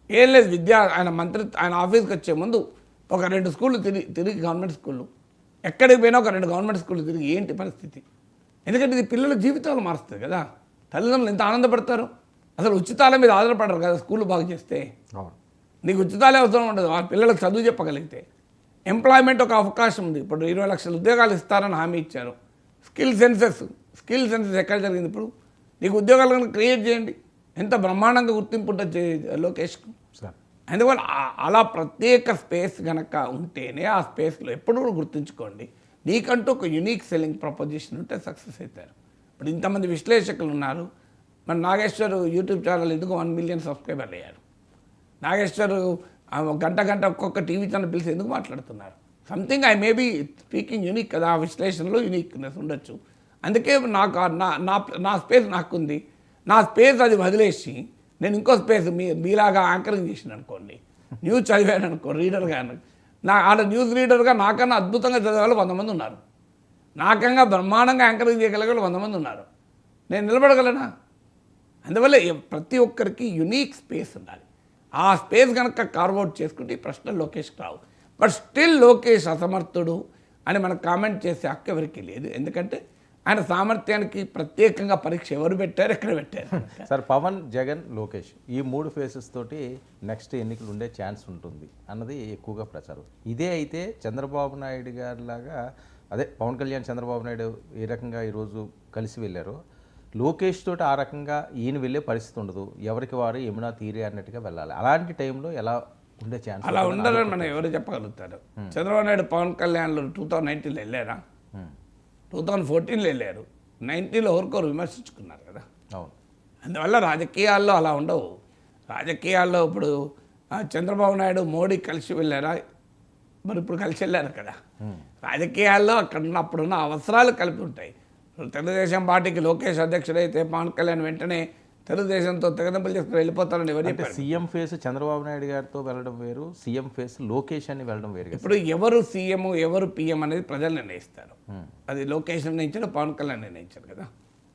ఏం లేదు ఆయన ఆఫీస్కి వచ్చే ముందు ఒక 2 స్కూళ్ళు తిరిగి గవర్నమెంట్ స్కూళ్ళు ఎక్కడికి పోయినా ఒక 2 గవర్నమెంట్ స్కూళ్ళు తిరిగి ఏంటి పరిస్థితి. ఎందుకంటే ఇది పిల్లల జీవితాలు మారుస్తుంది కదా. తల్లిదండ్రులు ఎంత ఆనందపడతారు. అసలు ఉచితాల మీద ఆధారపడరు కదా స్కూళ్ళు బాగు చేస్తే. నీకు ఉచితాలే అవసరం ఉండదు. వాళ్ళ పిల్లలకు చదువు చెప్పగలిగితే ఎంప్లాయ్మెంట్ ఒక అవకాశం ఉంది. ఇప్పుడు 20 లక్షల ఉద్యోగాలు ఇస్తారని హామీ ఇచ్చారు. స్కిల్ సెన్సెస్ ఎక్కడ జరిగింది. ఇప్పుడు నీకు ఉద్యోగాలను క్రియేట్ చేయండి. ఎంత బ్రహ్మాండంగా గుర్తింపు ఉంటుంది లోకేష్కు. అందువల్ల అలా ప్రత్యేక స్పేస్ కనుక ఉంటేనే ఆ స్పేస్లో ఎప్పుడు కూడా గుర్తుంచుకోండి, నీకంటూ ఒక యునిక్ సెల్లింగ్ ప్రపోజిషన్ ఉంటే సక్సెస్ అవుతారు. ఇప్పుడు ఇంతమంది విశ్లేషకులు ఉన్నారు. మన నాగేశ్వర్ యూట్యూబ్ ఛానల్ ఎందుకు 1 మిలియన్ సబ్స్క్రైబర్లు అయ్యారు. నాగేశ్వర్ గంట ఒక్కొక్క టీవీ ఛానల్ పిలిచి ఎందుకు మాట్లాడుతున్నారు. Something I may be speaking unique కదా, ఆ విశ్లేషణలో యూనిక్నెస్ ఉండొచ్చు. అందుకే నాకు నా స్పేస్ నాకుంది. నా స్పేస్ అది వదిలేసి నేను ఇంకో స్పేస్ మీలాగా యాంకరింగ్ చేసిన అనుకోండి, న్యూస్ చదివాను అనుకో రీడర్గా, ఆడ న్యూస్ రీడర్గా నాకన్నా అద్భుతంగా చదివే వాళ్ళు 100 మంది ఉన్నారు. నాకంగా బ్రహ్మాండంగా యాంకరింగ్ చేయగలిగే వాళ్ళు 100 మంది ఉన్నారు. నేను నిలబడగలనా? అందువల్ల ప్రతి ఒక్కరికి యునిక్ స్పేస్ ఉండాలి. ఆ స్పేస్ కనుక కార్వౌట్ చేసుకుంటే ఈ ప్రశ్నలు లోకేష్కి రావు. బట్ స్టిల్ లోకేష్ అసమర్థుడు అని మనకు కామెంట్ చేసే హక్కు ఎవరికి లేదు. ఎందుకంటే ఆయన సామర్థ్యానికి ప్రత్యేకంగా పరీక్ష ఎవరు పెట్టారు, ఎక్కడ పెట్టారు. సార్, పవన్, జగన్, లోకేష్ ఈ 3 ఫేసెస్ తోటి నెక్స్ట్ ఎన్నికలు ఉండే ఛాన్స్ ఉంటుంది అన్నది ఎక్కువగా ప్రచారం. ఇదే అయితే చంద్రబాబు నాయుడు గారి లాగా, అదే పవన్ కళ్యాణ్ చంద్రబాబు నాయుడు ఏ రకంగా ఈరోజు కలిసి వెళ్ళారో, లోకేష్ తోటి ఆ రకంగా ఈయన వెళ్ళే పరిస్థితి ఉండదు. ఎవరికి వారు యమునా తీరే అన్నట్టుగా వెళ్ళాలి. అలాంటి టైంలో ఎలా ఉండే ఛాన్స్? అలా ఉండాలని మనం ఎవరు చెప్పగలుగుతారు. చంద్రబాబు నాయుడు పవన్ కళ్యాణ్లో 2019లో వెళ్ళారా, 2014లో వెళ్ళారు, 19లో ఎవరికొరు విమర్శించుకున్నారు కదా. అవును. అందువల్ల రాజకీయాల్లో అలా ఉండవు. రాజకీయాల్లో ఇప్పుడు చంద్రబాబు నాయుడు మోడీ కలిసి వెళ్ళారా, మరి ఇప్పుడు కలిసి వెళ్ళారు కదా. రాజకీయాల్లో అప్పుడున్న అవసరాలు కలిపి ఉంటాయి. తెలుగుదేశం పార్టీకి లోకేష్ అధ్యక్షుడైతే పవన్ కళ్యాణ్ వెంటనే తెలుగుదేశంతో తెగదెంపులు చేసుకుని వెళ్ళిపోతారని ఎవరు చెప్పారు? సీఎం ఫేస్ చంద్రబాబు నాయుడు గారితో వెళ్ళడం వేరు, సీఎం ఫేస్ లోకేష్ అని వెళ్ళడం వేరు. ఇప్పుడు ఎవరు సీఎం ఎవరు పిఎం అనేది ప్రజలు నిర్ణయిస్తారు. అది లోకేష్ నిర్ణయించాడు, పవన్ కళ్యాణ్ నిర్ణయించారు కదా.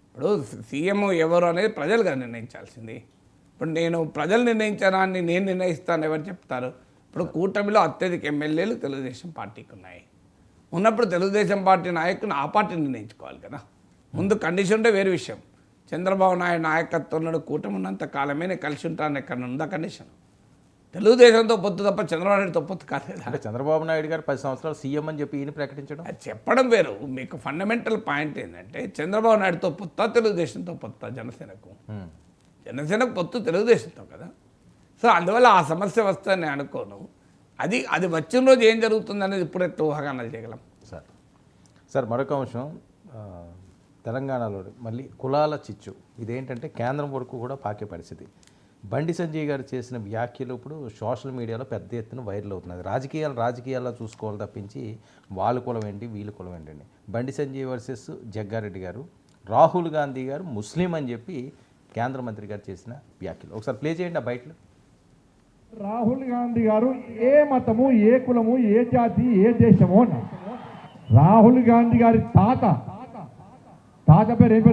ఇప్పుడు సీఎం ఎవరు అనేది ప్రజలుగా నిర్ణయించాల్సింది. ఇప్పుడు నేను ప్రజలు నిర్ణయించానా అని నేను నిర్ణయిస్తాను ఎవరు చెప్తారు? ఇప్పుడు కూటమిలో అత్యధిక ఎమ్మెల్యేలు తెలుగుదేశం పార్టీకి ఉన్నాయి. ఉన్నప్పుడు తెలుగుదేశం పార్టీ నాయకుని ఆ పార్టీ నిర్ణయించుకోవాలి కదా. ముందు కండిషన్ ఉంటే వేరే విషయం. చంద్రబాబు నాయుడు నాయకత్వంలో కూటమి ఉన్నంత కాలమే నేను కలిసి ఉంటాను ఎక్కడ ఉందా కండిషన్. తెలుగుదేశంతో పొత్తు తప్ప చంద్రబాబు నాయుడుతో పొత్తు కాదు కదా. అంటే చంద్రబాబు నాయుడు గారు 10 సంవత్సరాలు సీఎం అని చెప్పి ఈయన ప్రకటించడం, అది చెప్పడం వేరు. మీకు ఫండమెంటల్ పాయింట్ ఏంటంటే చంద్రబాబు నాయుడుతో పొత్తా తెలుగుదేశంతో పొత్తా? జనసేనకు పొత్తు తెలుగుదేశంతో కదా. సో అందువల్ల ఆ సమస్య వస్తుందని నేను అనుకోను. అది వచ్చిన రోజు ఏం జరుగుతుంది అనేది ఇప్పుడు ఎట్లా ఊహాగానాలు చేయగలం. సార్ మరొక అంశం, తెలంగాణలో మళ్ళీ కులాల చిచ్చు. ఇదేంటంటే కేంద్రం వరకు కూడా పాకే పరిస్థితి. బండి సంజయ్ గారు చేసిన వ్యాఖ్యలు ఇప్పుడు సోషల్ మీడియాలో పెద్ద ఎత్తున వైరల్ అవుతున్నది. రాజకీయాల్లో చూసుకోవాలి తప్పించి వాళ్ళ కులం ఏంటి వీళ్ళ కులం ఏంటండి. బండి సంజయ్ వర్సెస్ జగ్గారెడ్డి గారు, రాహుల్ గాంధీ గారు ముస్లిం అని చెప్పి కేంద్ర మంత్రి గారు చేసిన వ్యాఖ్యలు ఒకసారి ప్లే చేయండి ఆ బయటలో. రాహుల్ గాంధీ గారు ఏ మతము, ఏ కులము, ఏ జాతి, ఏ దేశమో రాహుల్ గాంధీ గారి తాత పేరు ఏం పేరు